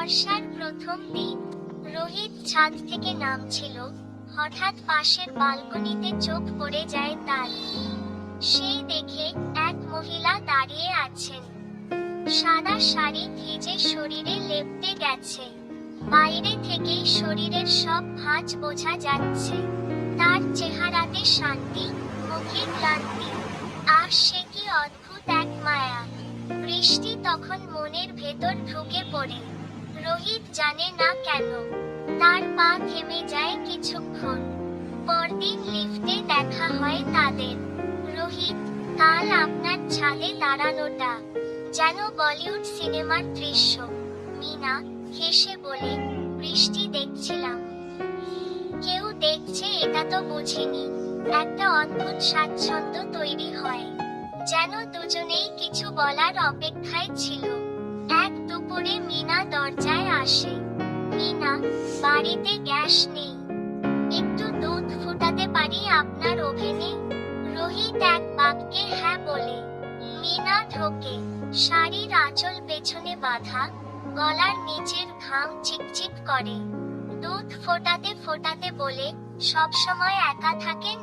বর্ষার প্রথম দিন রোহিত ছাদ থেকে নামছিল। হঠাৎ পাশের বালকনিতে চোখ পড়ে যায় তার। সেই দেখে এক মহিলা দাঁড়িয়ে আছেন। সাদা শাড়ি ভিজে শরীরে লেপ্টে গেছে। বাইরে থেকেই শরীরের সব ভাঁজ বোঝা যাচ্ছে। তার চেহারাতে শান্তি, মুখে ক্লান্তি। আর সে কি অদ্ভুত এক মায়া। বৃষ্টি তখন মনের ভেতর ঢুকে পড়ে। রোহিত জানে না কেন তার পা থেমে যায় কিছুক্ষণ। পরদিন লিফটে দেখা হয় তাদের। রোহিত, কাল আপনার ছাদে দাঁড়ানোটা যেন বলিউড সিনেমার দৃশ্য। মিনা হেসে বলে, বৃষ্টি দেখছিলাম। কেউ দেখছে এটা তো বুঝিনি। একটা অদ্ভুত স্বাচ্ছন্দ্য তৈরি হয়, যেন দুজনেই কিছু বলার অপেক্ষায় ছিল। এক দুপুরে মিনা দরজায় আসে। মিনা, বাড়িতে গ্যাস নেই, একটু দুধ ফুটাতে পারি আপনার ওভেনে? রোহিত এক বাক্যে হ্যাঁ বলে। মিনা ঢোকে। শাড়ির আঁচল পেছনে বাঁধা, গলার নিচের ঘাম চিকচিক করে। দুধ ফোটাতে ফোটাতে বলে, সব সময় একা থাকেন?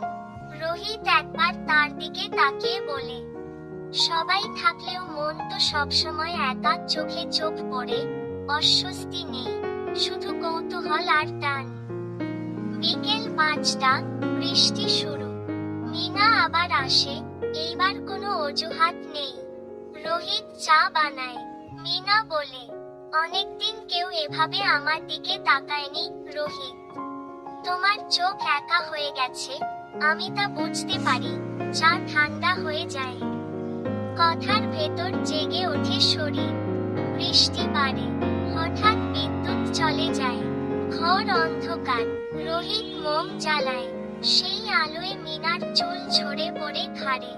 রোহিত একবার তার দিকে তাকিয়ে বলে, সবাই থাকলেও মন তো সবসময় একা। চোখে চোখ পড়ে। অস্বস্তি নেই, শুধু কৌতূহল আর টান। বিকেল 5টা, বৃষ্টি শুরু। মিনা আবার আসে। এইবার কোনো অজুহাত নেই। রোহিত চা বানায়। মিনা বলে, অনেকদিন কেউ এভাবে আমার দিকে তাকায়নি। রোহিত, তোমার চোখ একা হয়ে গেছে, আমি তা বুঝতে পারি। চা ঠান্ডা হয়ে যায়। কথার ভেতর জেগে ওঠে শরীর। বৃষ্টি বাড়ে। হঠাৎ বিদ্যুৎ চলে যায়। ঘর অন্ধকার। রোহিত মোম জ্বালায়। সেই আলোয় মিনার চুল ঝরে পড়ে ঘাড়ে।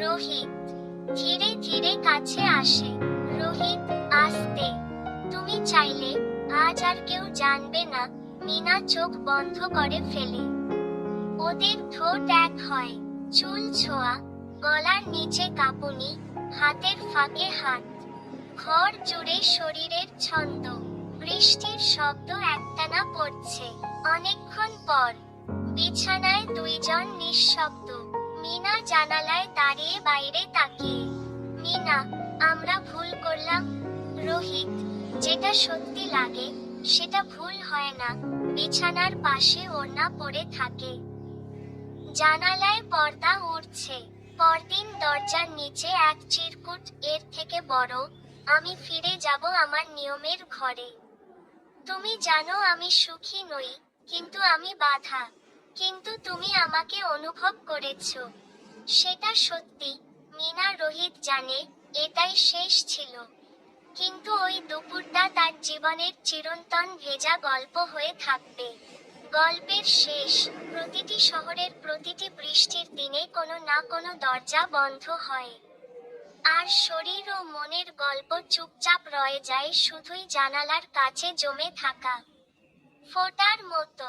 রোহিত ধীরে ধীরে কাছে আসে। রোহিত, আস্তে। তুমি চাইলে আজ আর কেউ জানবে না। মিনা চোখ বন্ধ করে ফেলে। ওদের ঠোঁট এক হয়। চুল ছোঁয়া, গলার নিচে কাঁপুনি, হাতের ফাঁকে হাত। ঘর জুড়ে শরীরের ছন্দ। বৃষ্টির শব্দ একটানা পড়ছে। অনেকক্ষণ পর বিছানায় দুইজন নিঃশব্দ। মিনা জানালায় দাঁড়িয়ে বাইরে তাকিয়ে। মিনা, আমরা ভুল করলাম। রোহিত, যেটা সত্যি লাগে সেটা ভুল হয় না। বিছানার পাশে ওড়না পড়ে থাকে। জানালায় পর্দা উড়ছে। পরদিন দরজার নিচে এক চিরকুট, এর থেকে বড়, আমি ফিরে যাব আমার নিয়মের ঘরে। তুমি জানো আমি সুখী নই, কিন্তু আমি বাঁধা। কিন্তু তুমি আমাকে অনুভব করেছো, সেটা সত্যি। মিনা রোহিত জানে এটাই শেষ ছিল। কিন্তু ওই দুপুরটা তার জীবনের চিরন্তন ভেজা গল্প হয়ে থাকবে। গল্পের শেষ, প্রতিটি শহরের প্রতিটি বৃষ্টির দিনে কোনো না কোনো দরজা বন্ধ হয়। আর শরীর ও মনের গল্প চুপচাপ রয়ে যায় শুধুই জানালার কাছে জমে থাকা ফোঁটার মতো।